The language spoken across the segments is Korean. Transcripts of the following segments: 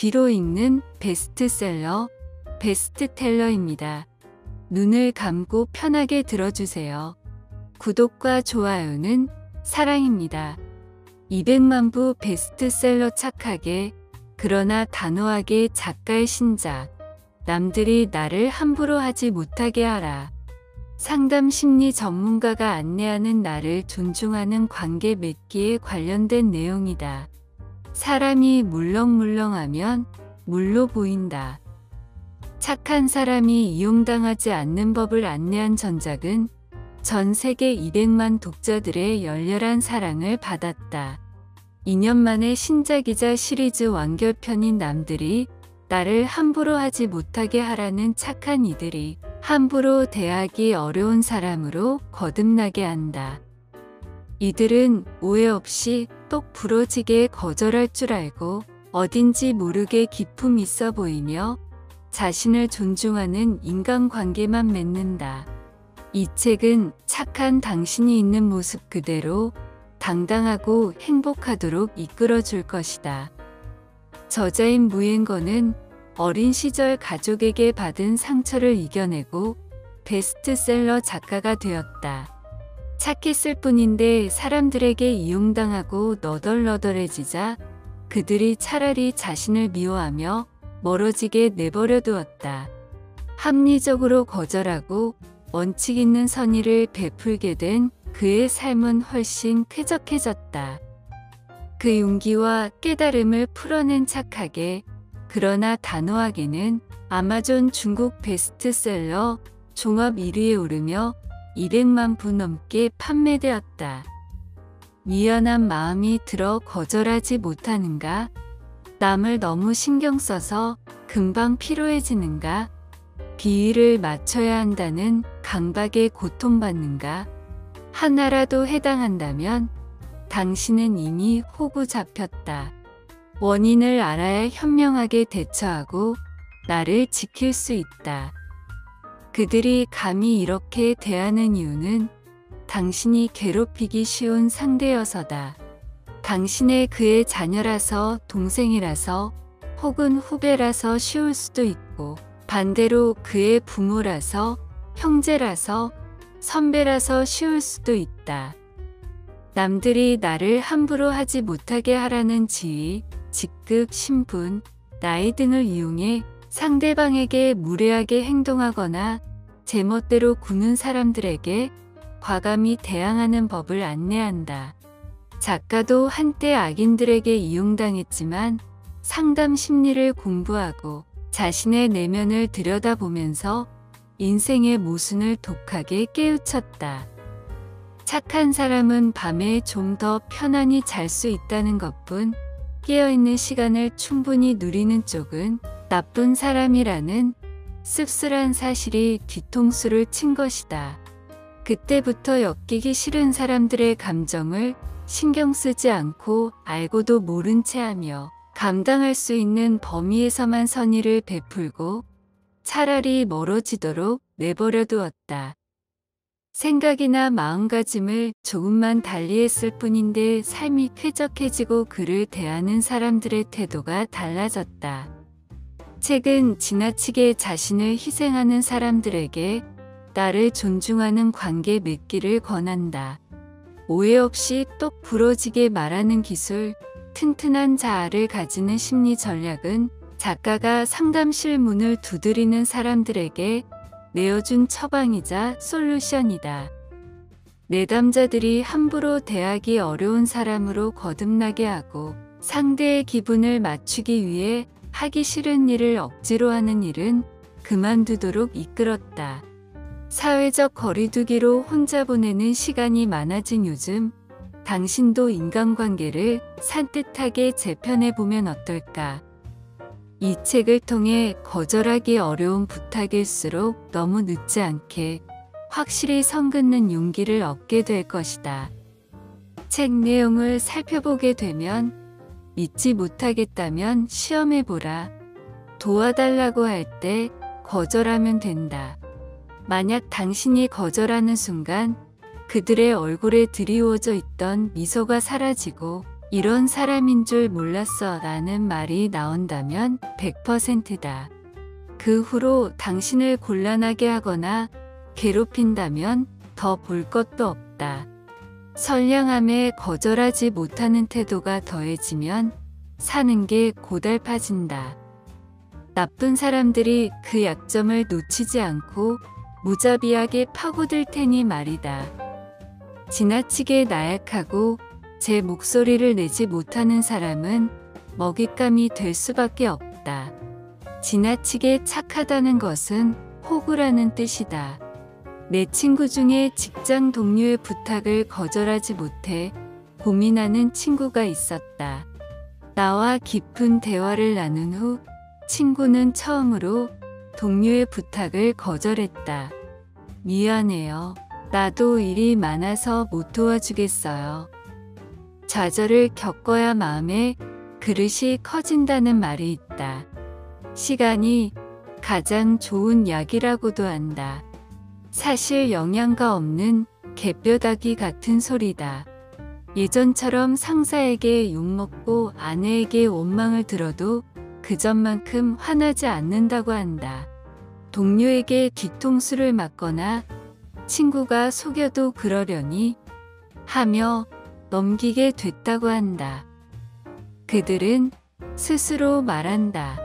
귀로 읽는 베스트셀러, 베스트텔러입니다. 눈을 감고 편하게 들어주세요. 구독과 좋아요는 사랑입니다. 200만 부 베스트셀러 착하게, 그러나 단호하게 작가의 신작. 남들이 나를 함부로 하지 못하게 하라. 상담 심리 전문가가 안내하는 나를 존중하는 관계 맺기에 관련된 내용이다. 사람이 물렁물렁하면 물로 보인다. 착한 사람이 이용당하지 않는 법을 안내한 전작은 전 세계 200만 독자들의 열렬한 사랑을 받았다. 2년 만에 신작이자 시리즈 완결편인 남들이 나를 함부로 하지 못하게 하라는 착한 이들이 함부로 대하기 어려운 사람으로 거듭나게 한다. 이들은 오해 없이 똑 부러지게 거절할 줄 알고 어딘지 모르게 기품 있어 보이며 자신을 존중하는 인간관계만 맺는다. 이 책은 착한 당신이 있는 모습 그대로 당당하고 행복하도록 이끌어줄 것이다. 저자인 무엔거는 어린 시절 가족에게 받은 상처를 이겨내고 베스트셀러 작가가 되었다. 착했을 뿐인데 사람들에게 이용당하고 너덜너덜해지자 그들이 차라리 자신을 미워하며 멀어지게 내버려 두었다. 합리적으로 거절하고 원칙 있는 선의를 베풀게 된 그의 삶은 훨씬 쾌적해졌다. 그 용기와 깨달음을 풀어낸 착하게, 그러나 단호하게는 아마존 중국 베스트셀러 종합 1위에 오르며 200만 부 넘게 판매되었다. 미안한 마음이 들어 거절하지 못하는가? 남을 너무 신경 써서 금방 피로해지는가? 비위를 맞춰야 한다는 강박에 고통받는가? 하나라도 해당한다면 당신은 이미 호구 잡혔다. 원인을 알아야 현명하게 대처하고 나를 지킬 수 있다. 그들이 감히 이렇게 대하는 이유는 당신이 괴롭히기 쉬운 상대여서다. 당신의 그의 자녀라서, 동생이라서, 혹은 후배라서 쉬울 수도 있고, 반대로 그의 부모라서, 형제라서, 선배라서 쉬울 수도 있다. 남들이 나를 함부로 하지 못하게 하라는 지위, 직급, 신분, 나이 등을 이용해 상대방에게 무례하게 행동하거나 제멋대로 구는 사람들에게 과감히 대항하는 법을 안내한다. 작가도 한때 악인들에게 이용당했지만 상담 심리를 공부하고 자신의 내면을 들여다보면서 인생의 모순을 독하게 깨우쳤다. 착한 사람은 밤에 좀 더 편안히 잘 수 있다는 것뿐, 깨어있는 시간을 충분히 누리는 쪽은 나쁜 사람이라는 씁쓸한 사실이 뒤통수를 친 것이다. 그때부터 엮이기 싫은 사람들의 감정을 신경 쓰지 않고 알고도 모른 채 하며 감당할 수 있는 범위에서만 선의를 베풀고 차라리 멀어지도록 내버려 두었다. 생각이나 마음가짐을 조금만 달리했을 뿐인데 삶이 쾌적해지고 그를 대하는 사람들의 태도가 달라졌다. 책은 지나치게 자신을 희생하는 사람들에게 나를 존중하는 관계 맺기를 권한다. 오해 없이 똑 부러지게 말하는 기술, 튼튼한 자아를 가지는 심리 전략은 작가가 상담실 문을 두드리는 사람들에게 내어준 처방이자 솔루션이다. 내담자들이 함부로 대하기 어려운 사람으로 거듭나게 하고 상대의 기분을 맞추기 위해 하기 싫은 일을 억지로 하는 일은 그만두도록 이끌었다. 사회적 거리두기로 혼자 보내는 시간이 많아진 요즘, 당신도 인간관계를 산뜻하게 재편해보면 어떨까? 이 책을 통해 거절하기 어려운 부탁일수록 너무 늦지 않게 확실히 선 긋는 용기를 얻게 될 것이다. 책 내용을 살펴보게 되면 믿지 못하겠다면 시험해보라. 도와달라고 할 때 거절하면 된다. 만약 당신이 거절하는 순간 그들의 얼굴에 드리워져 있던 미소가 사라지고 이런 사람인 줄 몰랐어 라는 말이 나온다면 100%다. 그 후로 당신을 곤란하게 하거나 괴롭힌다면 더 볼 것도 없다. 선량함에 거절하지 못하는 태도가 더해지면 사는 게 고달파진다. 나쁜 사람들이 그 약점을 놓치지 않고 무자비하게 파고들 테니 말이다. 지나치게 나약하고 제 목소리를 내지 못하는 사람은 먹잇감이 될 수밖에 없다. 지나치게 착하다는 것은 호구라는 뜻이다. 내 친구 중에 직장 동료의 부탁을 거절하지 못해 고민하는 친구가 있었다. 나와 깊은 대화를 나눈 후 친구는 처음으로 동료의 부탁을 거절했다. 미안해요. 나도 일이 많아서 못 도와주겠어요. 좌절을 겪어야 마음의 그릇이 커진다는 말이 있다. 시간이 가장 좋은 약이라고도 한다. 사실 영양가 없는 개뼈다귀 같은 소리다. 예전처럼 상사에게 욕먹고 아내에게 원망을 들어도 그 점만큼 화나지 않는다고 한다. 동료에게 뒤통수를 맞거나 친구가 속여도 그러려니 하며 넘기게 됐다고 한다. 그들은 스스로 말한다.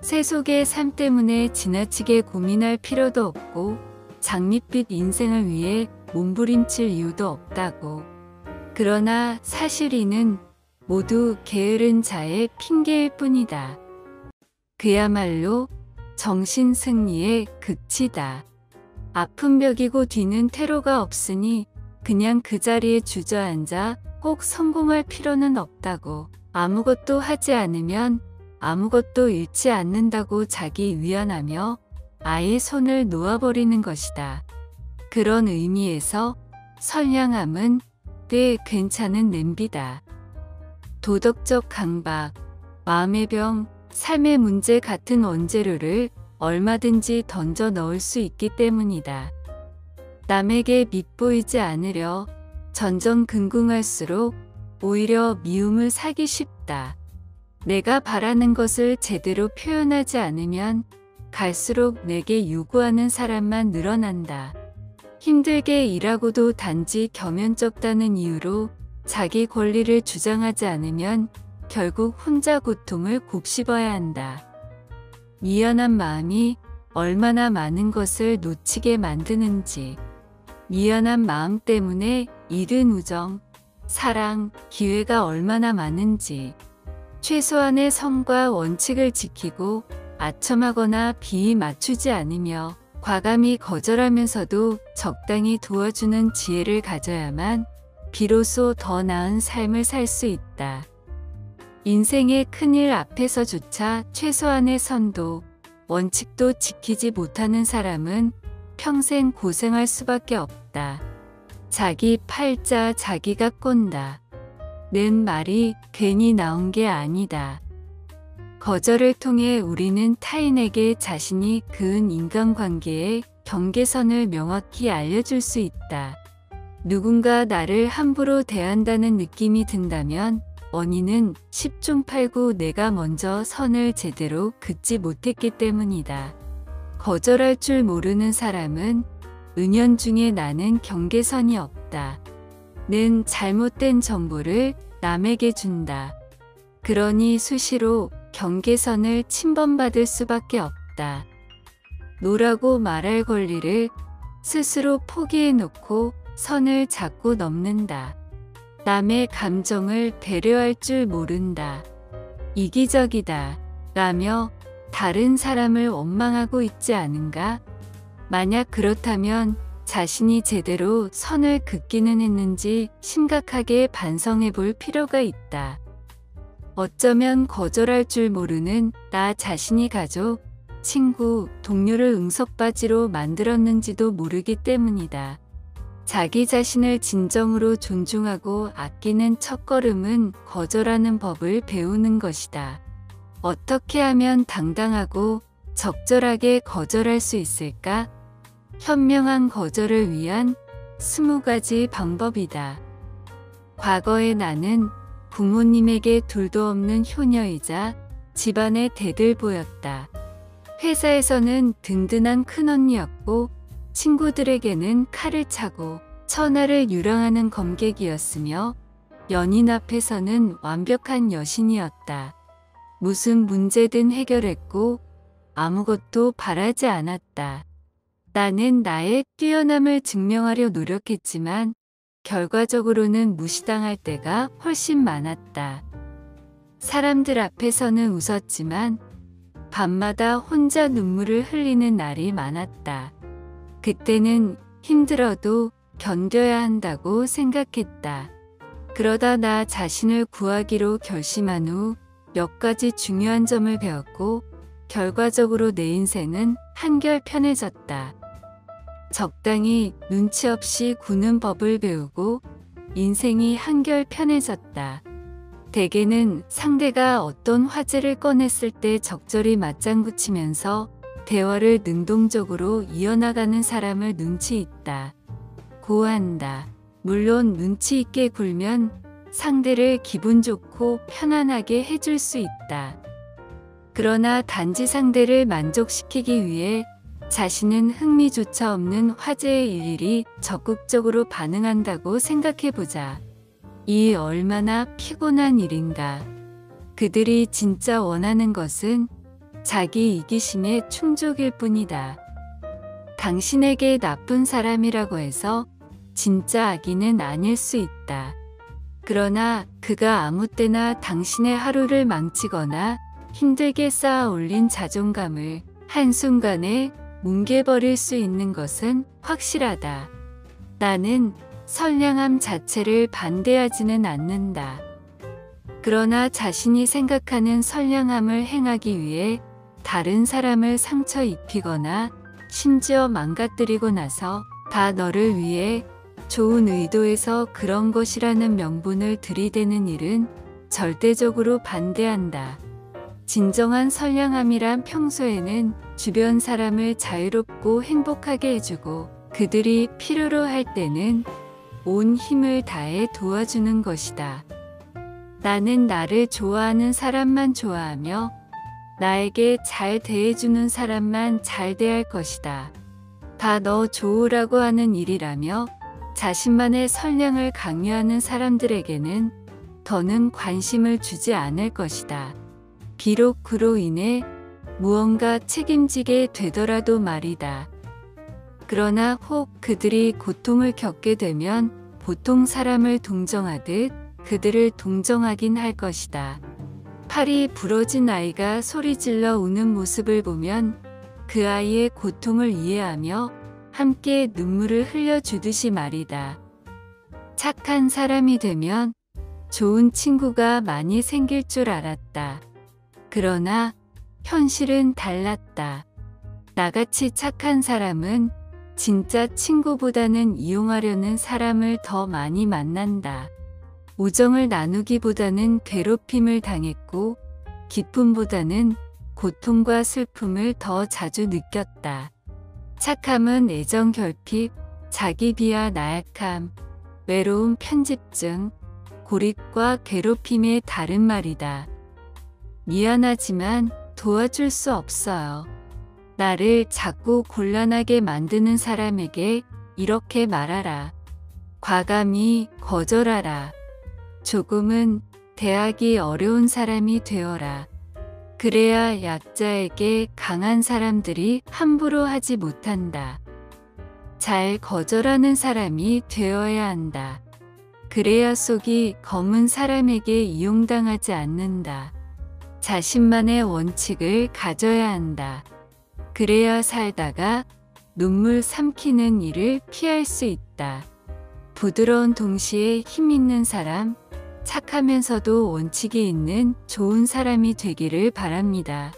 세속의 삶 때문에 지나치게 고민할 필요도 없고 장밋빛 인생을 위해 몸부림칠 이유도 없다고. 그러나 사실 이는 모두 게으른 자의 핑계일 뿐이다. 그야말로 정신승리의 극치다. 아픈 벽이고 뒤는 퇴로가 없으니 그냥 그 자리에 주저앉아 꼭 성공할 필요는 없다고. 아무것도 하지 않으면 아무것도 잃지 않는다고 자기 위안하며 아예 손을 놓아버리는 것이다. 그런 의미에서 선량함은 꽤 괜찮은 냄비다. 도덕적 강박, 마음의 병, 삶의 문제 같은 원재료를 얼마든지 던져 넣을 수 있기 때문이다. 남에게 밉보이지 않으려 전전긍긍할수록 오히려 미움을 사기 쉽다. 내가 바라는 것을 제대로 표현하지 않으면 갈수록 내게 요구하는 사람만 늘어난다. 힘들게 일하고도 단지 겸연쩍다는 이유로 자기 권리를 주장하지 않으면 결국 혼자 고통을 곱씹어야 한다. 미안한 마음이 얼마나 많은 것을 놓치게 만드는지, 미안한 마음 때문에 잃은 우정, 사랑, 기회가 얼마나 많은지, 최소한의 선과 원칙을 지키고 아첨하거나 비위 맞추지 않으며 과감히 거절하면서도 적당히 도와주는 지혜를 가져야만 비로소 더 나은 삶을 살 수 있다. 인생의 큰일 앞에서조차 최소한의 선도, 원칙도 지키지 못하는 사람은 평생 고생할 수밖에 없다. 자기 팔자 자기가 꼰다. 는 말이 괜히 나온 게 아니다. 거절을 통해 우리는 타인에게 자신이 그은 인간관계의 경계선을 명확히 알려줄 수 있다. 누군가 나를 함부로 대한다는 느낌이 든다면 원인은 10중 8구 내가 먼저 선을 제대로 긋지 못했기 때문이다. 거절할 줄 모르는 사람은 은연중에 나는 경계선이 없다. 는 잘못된 정보를 남에게 준다. 그러니 수시로 경계선을 침범받을 수밖에 없다. 노라고 말할 권리를 스스로 포기해놓고 선을 자꾸 넘는다. 남의 감정을 배려할 줄 모른다. 이기적이다. 라며 다른 사람을 원망하고 있지 않은가? 만약 그렇다면 자신이 제대로 선을 긋기는 했는지 심각하게 반성해 볼 필요가 있다. 어쩌면 거절할 줄 모르는 나 자신이 가족, 친구, 동료를 응석바지로 만들었는지도 모르기 때문이다. 자기 자신을 진정으로 존중하고 아끼는 첫걸음은 거절하는 법을 배우는 것이다. 어떻게 하면 당당하고 적절하게 거절할 수 있을까? 현명한 거절을 위한 20가지 방법이다. 과거의 나는 부모님에게 둘도 없는 효녀이자 집안의 대들보였다. 회사에서는 든든한 큰언니였고 친구들에게는 칼을 차고 천하를 유랑하는 검객이었으며 연인 앞에서는 완벽한 여신이었다. 무슨 문제든 해결했고 아무것도 바라지 않았다. 나는 나의 뛰어남을 증명하려 노력했지만 결과적으로는 무시당할 때가 훨씬 많았다. 사람들 앞에서는 웃었지만 밤마다 혼자 눈물을 흘리는 날이 많았다. 그때는 힘들어도 견뎌야 한다고 생각했다. 그러다 나 자신을 구하기로 결심한 후 몇 가지 중요한 점을 배웠고 결과적으로 내 인생은 한결 편해졌다. 적당히 눈치 없이 구는 법을 배우고 인생이 한결 편해졌다. 대개는 상대가 어떤 화제를 꺼냈을 때 적절히 맞장구 치면서 대화를 능동적으로 이어나가는 사람을 눈치 있다 고한다. 물론 눈치 있게 굴면 상대를 기분 좋고 편안하게 해줄 수 있다. 그러나 단지 상대를 만족시키기 위해 자신은 흥미조차 없는 화제에 일일이 적극적으로 반응한다고 생각해보자. 이 얼마나 피곤한 일인가. 그들이 진짜 원하는 것은 자기 이기심의 충족일 뿐이다. 당신에게 나쁜 사람이라고 해서 진짜 악인은 아닐 수 있다. 그러나 그가 아무 때나 당신의 하루를 망치거나 힘들게 쌓아 올린 자존감을 한순간에 뭉개버릴 수 있는 것은 확실하다. 나는 선량함 자체를 반대하지는 않는다. 그러나 자신이 생각하는 선량함을 행하기 위해 다른 사람을 상처 입히거나 심지어 망가뜨리고 나서 다 너를 위해 좋은 의도에서 그런 것이라는 명분을 들이대는 일은 절대적으로 반대한다. 진정한 선량함이란 평소에는 주변 사람을 자유롭고 행복하게 해주고 그들이 필요로 할 때는 온 힘을 다해 도와주는 것이다. 나는 나를 좋아하는 사람만 좋아하며 나에게 잘 대해주는 사람만 잘 대할 것이다. 다 너 좋으라고 하는 일이라며 자신만의 선량을 강요하는 사람들에게는 더는 관심을 주지 않을 것이다. 비록 그로 인해 무언가 책임지게 되더라도 말이다. 그러나 혹 그들이 고통을 겪게 되면 보통 사람을 동정하듯 그들을 동정하긴 할 것이다. 팔이 부러진 아이가 소리질러 우는 모습을 보면 그 아이의 고통을 이해하며 함께 눈물을 흘려주듯이 말이다. 착한 사람이 되면 좋은 친구가 많이 생길 줄 알았다. 그러나 현실은 달랐다. 나같이 착한 사람은 진짜 친구보다는 이용하려는 사람을 더 많이 만난다. 우정을 나누기보다는 괴롭힘을 당했고 기쁨보다는 고통과 슬픔을 더 자주 느꼈다. 착함은 애정 결핍, 자기 비하 나약함, 외로움 편집증, 고립과 괴롭힘의 다른 말이다. 미안하지만 도와줄 수 없어요. 나를 자꾸 곤란하게 만드는 사람에게 이렇게 말하라. 과감히 거절하라. 조금은 대하기 어려운 사람이 되어라. 그래야 약자에게 강한 사람들이 함부로 하지 못한다. 잘 거절하는 사람이 되어야 한다. 그래야 속이 검은 사람에게 이용당하지 않는다. 자신만의 원칙을 가져야 한다. 그래야 살다가 눈물 삼키는 일을 피할 수 있다. 부드러운 동시에 힘 있는 사람, 착하면서도 원칙이 있는 좋은 사람이 되기를 바랍니다.